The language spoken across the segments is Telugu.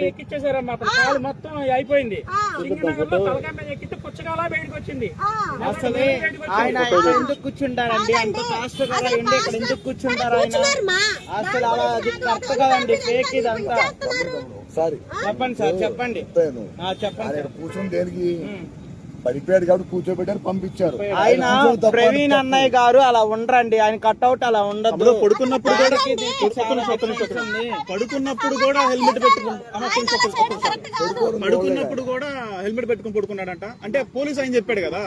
ఎక్కిచ్చేసారమ్మా కాలు మొత్తం అయిపోయింది. ఎక్కితే పుచ్చకాలా బయటకు వచ్చింది. అసలు ఆయన ఎందుకు కూర్చుంటారండి? అంత పాస్టర్ గారు ఉండి ఇక్కడ ఎందుకు కూర్చుంటారు ఆయన? అసలు అలా అది కరెక్ట్ కదండి, ఫేక్ ఇదంతా. చెప్పండి సార్, చెప్పండి చెప్పండి. కూర్చొని దేనికి పడిపోయాడు కాబట్టి కూర్చోబెట్టారు, పంపించారు. ఆయన ప్రవీణ్ అన్నయ్య గారు అలా ఉండరండి, ఆయన కట్అవుట్ అలా ఉండదు. పడుకున్నప్పుడు కూడా హెల్మెట్ హెల్మెట్ పెట్టుకుని పడుకున్నాడంట. అంటే పోలీస్ ఆయన చెప్పాడు కదా,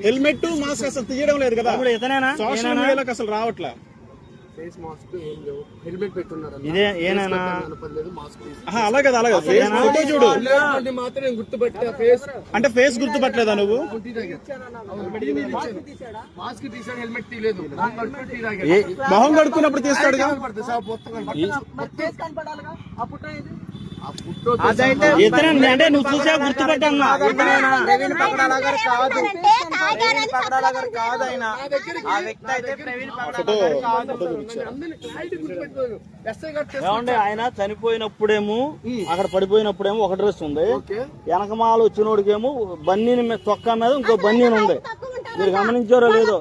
హెల్మెట్ మాస్క్ అసలు తీయడం లేదు కదా, సోషల్ మీడియాలోకి అసలు రావట్లే. అలా కదా, అలాగే ఫోటో చూడు. అంటే ఫేస్ గుర్తుపట్టలేదా నువ్వు? మొహం కడుక్కున్నప్పుడు తీస్తాడు. అంటే నువ్వు చూసా గుర్తుపట్టన్నా? ప్రవీణ్ పగడాల గారు కాదు, ప్రవీణ్ పగడాల గారు కాదు ఆయన. ఆ వ్యక్తి అయితే ప్రవీణ్ పగడాల గారు కాదు. ఏమంటే ఆయన చనిపోయినప్పుడేమో అక్కడ పడిపోయినప్పుడేమో ఒక డ్రెస్ ఉంది, వెనకమాల వచ్చినోడికేమో బన్నీని చొక్కా మీద ఇంకో బన్నీని ఉంది. మీరు గమనించారో లేదో?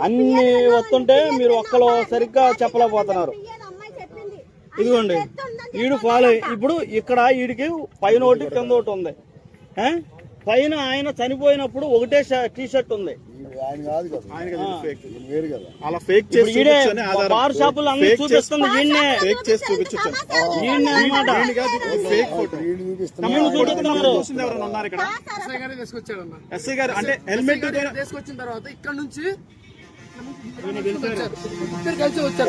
అన్ని వస్తుంటే మీరు ఒక్కలో సరిగ్గా చెప్పలేకపోతున్నారు. ఇదిగోండి, ఈడు ఫాలో. ఇప్పుడు ఇక్కడ ఈడికి పైన ఒకటి కింద ఒకటి ఉంది. పైన ఆయన చనిపోయినప్పుడు ఒకటే టీ షర్ట్ ఉంది. అలా ఫేక్ చేసి బార్ షాపులు అన్ని చూపిస్తుంది ఈయన్నే అన్నమాట. ఎస్ఐ గారు అంటే హెల్మెట్ తీసుకొచ్చిన తర్వాత ఇక్కడ నుంచి ఇద్దరు కలిసి వచ్చారు.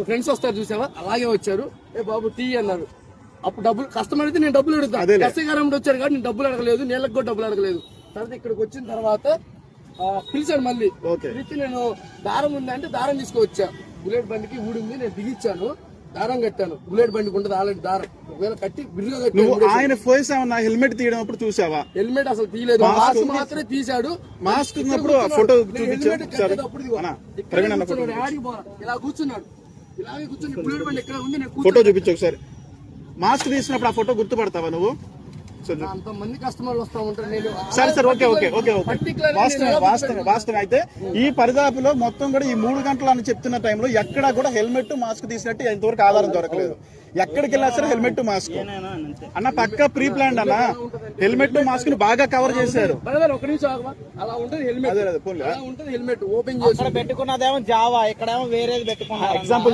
ఫ్రెండ్స్ వస్తారు చూసావా, అలాగే వచ్చారు. ఏ బాబు టీ అన్నారు. అప్పుడు డబ్బులు కస్టమర్ అయితే నేను డబ్బులు అడుగుతాను. ఎస్ఐ గారు వచ్చారు కాబట్టి నేను డబ్బులు అడగలేదు, నీళ్ళకి కూడా డబ్బులు అడగలేదు. తర్వాత ఇక్కడికి వచ్చిన తర్వాత పిలిచాను. మళ్ళీ పిలిచి నేను దారం ఉంది అంటే దారం తీసుకువచ్చా. బుల్లెట్ బండికి ఊడింది, నేను దిగిచ్చాను, దారం కట్టాను. బుల్లెట్ బండికి ఉంటుంది ఆల్రెడీ దారం, ఒకవేళ కట్టి బిల్లుగా కట్టాను. ఆయన ఫోర్స్ ఏమన్నా హెల్మెట్ తీయడం అప్పుడు చూసావా? హెల్మెట్ అసలు తీయలేదు, మాస్క్ మాత్రమే తీశాడు. మాస్క్ ఫోటో ఇలా కూర్చున్నాడు, ఇలాగే కూర్చుని బుల్లెట్ బండి ఎక్కడ ఉంది ఫోటో చూపించు ఒకసారి. మాస్క్ తీసినప్పుడు ఆ ఫోటో గుర్తుపడతావా నువ్వు? అంతమంది కస్టమర్లు వస్తా ఉంటారు. నేను సరే ఓకే వాస్తవం. అయితే ఈ పరిదాపులో మొత్తం కూడా ఈ 3 గంటలు అని చెప్తున్న టైంలో ఎక్కడా కూడా హెల్మెట్ మాస్క్ తీసినట్టు ఇంతవరకు ఆధారం దొరకలేదు. ఎక్కడికి వెళ్ళా సరే హెల్మెట్ మాస్క్ అన్న పక్కా ప్రీ ప్లాన్ అన్న. హెల్మెట్ మాస్క్ ని బాగా కవర్ చేశారు. హెల్మెట్ ఓపెన్ చేసి పెట్టుకున్నదేమో జావా, ఇక్కడేమో వేరేది పెట్టుకున్నారు. ఎగ్జాంపుల్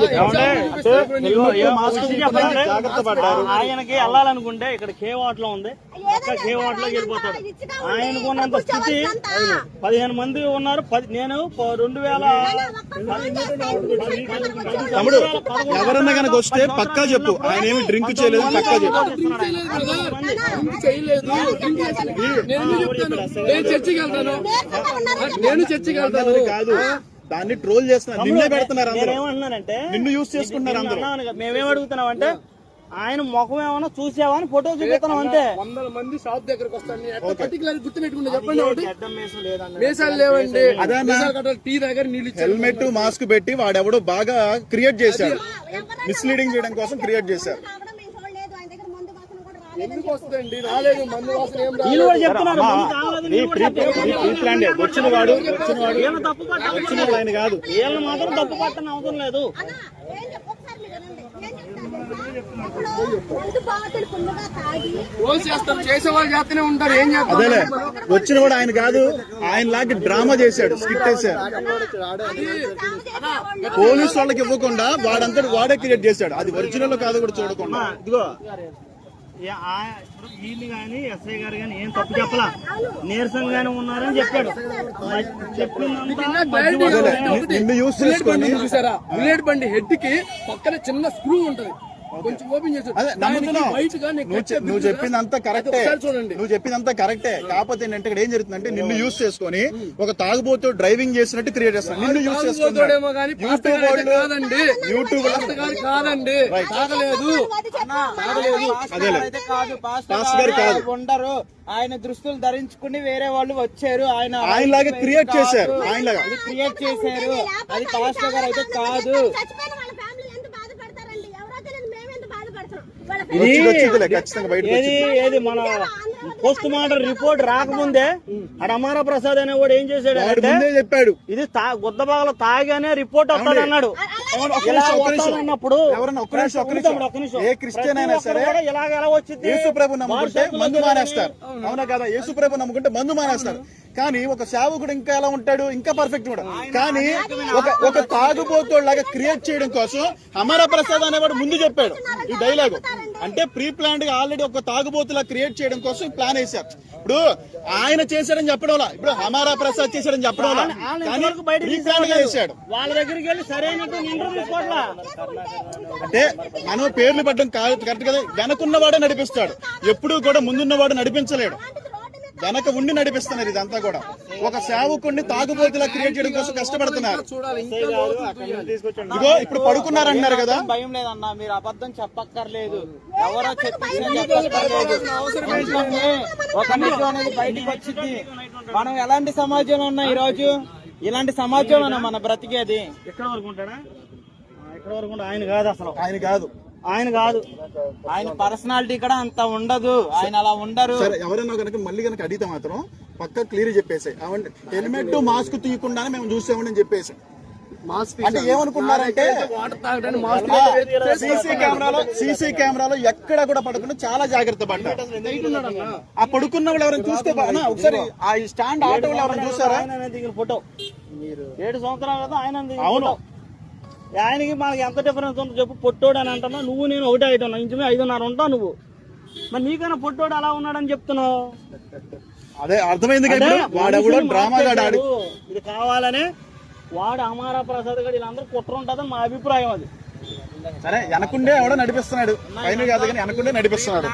జాగ్రత్త పడ్డారు. ఆయనకి వెళ్ళాలనుకుంటే ఇక్కడ కేవాట్ లో ఉంది, కేవాట్ లోకి వెళ్ళిపోతాడు. ఆయనకున్నంత స్థితి 15 మంది ఉన్నారు. నేను 2000 తమ్ముడు ఎవరన్నా కనుక వస్తే పక్కా చెప్పు, ఆయన ఏమి డ్రింక్ చేయలేదు, పక్కా చెప్పు. నేను చర్చికి వెళ్తాను కాదు, దాన్ని ట్రోల్ చేస్తున్నారు, నిన్నే పెడుతున్నారు, ఏమన్నానంటే నిన్ను యూజ్ చేసుకుంటున్నారు అందరూ. మేమేం అడుగుతున్నాం అంటే ఆయన ముఖం ఏమన్నా చూసావా అని ఫోటో చూపిస్తున్నాం అంతే. 100 మంది షాప్ దగ్గరకు వస్తాను, పర్టికులర్ గుర్తు పెట్టుకుంటే చెప్పండి. మీసాలు లేవండి, టీ దగ్గర నీళ్ళు. హెల్మెట్ మాస్క్ పెట్టి వాడెవడో బాగా క్రియేట్ చేశాడు, మిస్లీడింగ్ చేయడం కోసం క్రియేట్ చేశారు. ఎందుకు వస్తుందండి? రాలేదు, మందు వాసన ఏం వచ్చిన వాడు ఆయన కాదు, వీళ్ళు మాత్రం తప్పు పట్టని అవసరం లేదు. చేసేవాళ్ళు చేస్తూనే ఉంటారు, ఏం చేస్తారు? అదేలే, వచ్చిన కూడా ఆయన కాదు, ఆయన లాంటి డ్రామా చేశాడు, స్కిట్ చేశాడు. పోలీసు వాళ్ళకి ఇవ్వకుండా వాడంతా వాడే క్రియేట్ చేశాడు, అది ఒరిజినల్ కాదు కూడా చూడకుండా. ఇదిగో వీళ్ళు గాని ఎస్ఐ గారు గాని ఏం తప్పు చెప్పలా, నీరసంగానే ఉన్నారని చెప్పాడు. నిన్ను యూజ్ చేసుకొని చూసారా, బుల్లెట్ బండి హెడ్ కి పక్కన చిన్న స్క్రూ ఉంటది, కొంచెం ఓపెన్ చేసి. నువ్వు చెప్పిందంతా కరెక్టే, నువ్వు చెప్పిందంతా కరెక్టే. కాకపోతే ఏంటంటే ఇక్కడ ఏం జరుగుతుందంటే నిన్ను యూజ్ చేసుకొని ఒక తాగుబోతూ డ్రైవింగ్ చేసినట్టు క్రియేట్ చేస్తాను. నిన్ను యూజ్ చేసుకుంటాడు యూట్యూబ్ కాదండి, ఉండరు. ఆయన దుస్తులు ధరించుకుని వేరే వాళ్ళు వచ్చారు, ఆయనలాగా క్రియేట్ చేశారు, క్రియేట్ చేశారు. అది పాస్టర్ గారు అయితే కాదు. వచ్చిందిలే, ఖచ్చితంగా బయటకు ఏది ఏది మన పోస్ట్ మార్టం రిపోర్ట్ రాకముందే ఆడ అమర ప్రసాద్ అనేవాడు ఏం చేశాడు వాడు అంటే ముందే చెప్పాడు. ఇది గుద్దబాగలో తాగానే రిపోర్ట్ వస్తాడు అన్నాడు. ఇలా వస్తాడన్నప్పుడు ఎవరన్నా ఒక్క నిమిషం, ఏ క్రిస్టియన్ అయినా సరే ఇలాగ ఎలా వచ్చింది? యేసు ప్రభు నమ్ముకుంటే మందు మానేస్తారు, అవునా కదా? యేసు ప్రభు నమ్ముకుంటే మందు మానేస్తారు. కానీ ఒక సేవకుడు ఇంకా ఎలా ఉంటాడు, ఇంకా పర్ఫెక్ట్ ఉంటాడు. కానీ ఒక తాగుబోతులాగా క్రియేట్ చేయడం కోసం అమర ప్రసాద్ అనేవాడు ముందు చెప్పాడు ఈ డైలాగు. అంటే ప్రీ ప్లాన్డ్ గా ఆల్రెడీ ఒక తాగుబోతులా క్రియేట్ చేయడం కోసం ప్లాన్ వేశారు. ఇప్పుడు ఆయన చేశాడని చెప్పడం వల్ల, ఇప్పుడు అమర ప్రసాద్ చేశాడని చెప్పడం వల్ల, కానీ ప్రీ ప్లాన్ గా చేశాడు. వాళ్ళ దగ్గరికి వెళ్ళి సరైన ఇంటర్వ్యూ తీసుకోవట్లా. అంటే మనం పేర్లు పెట్టడం కాదు కరెక్ట్ కదా. వెనకున్నవాడే నడిపిస్తాడు, ఎప్పుడూ కూడా ముందున్నవాడు నడిపించలేడు. వెనక ఉండి నడిపిస్తున్నారు. ఇదంతా కూడా ఒక సేవకుడిని తాగుబోతులా క్రియేట్ చేయడం కోసం కష్టపడుతున్నారు. ఇదిగో ఇప్పుడు పడుకున్నారన్నారు కదా. భయం లేదన్నా, మీరు అబద్ధం చెప్పక్కర్లేదు, ఎవరో చెప్పక్కర్లేదు. ఒక నిజం అనేది బయటికి వచ్చింది. మనం ఎలాంటి సమాజంలో ఉన్నాం ఈ రోజు? ఇలాంటి సమాజంలో మన బ్రతికేది. ఎక్కడ వరకు ఉంటాడా? ఎక్కడ వరకు ఉంటా? ఆయన కాదు, అసలు ఆయన కాదు. ఆయన పర్సనాలిటీ కూడా అంత ఉండదు, ఆయన అలా ఉండరు. సరే, ఎవరైనా కనుక మళ్ళీ కనుక అడిగితే మాత్రం పక్క క్లియర్ చెప్పేసి, హెల్మెట్ మాస్క్ తీయకుండానే మేము చూసామని చెప్పేసి. అంటే ఏమనుకున్నారంటే సీసీ కెమెరాలో ఎక్కడ కూడా పడకుండా చాలా జాగ్రత్త పడ్డారు. ఆ పడుకున్న వాళ్ళు ఎవరైనా చూస్తే ఒకసారి ఆ స్టాండ్ ఆటో వాళ్ళు ఎవరైనా చూసారా? ఫోటో 7 సంవత్సరాలు కదా ఆయన. అవును, ఆయనకి మనకి ఎంత డిఫరెన్స్ ఉందో చెప్పు. పొట్టోడు అని అంటున్నా, నువ్వు నేను ఒకటే అయిటున్నా, ఇంచుమే 5.5 ఉంటావు నువ్వు. మరి నీకైనా పొట్టోడు అలా ఉన్నాడని చెప్తున్నావు. అదే అర్థమైంది కదా. వాడెవడో డ్రామా గాడు, ఇది కావాలనే వాడు అమర ప్రసాద్ గారు వీళ్ళందరూ కుట్ర ఉంటుందని మా అభిప్రాయం. అది సరే, వెనకుండే ఎవడో నడిపిస్తున్నాడు, పైన కాదు కానీ వెనకుండే నడిపిస్తున్నాడు.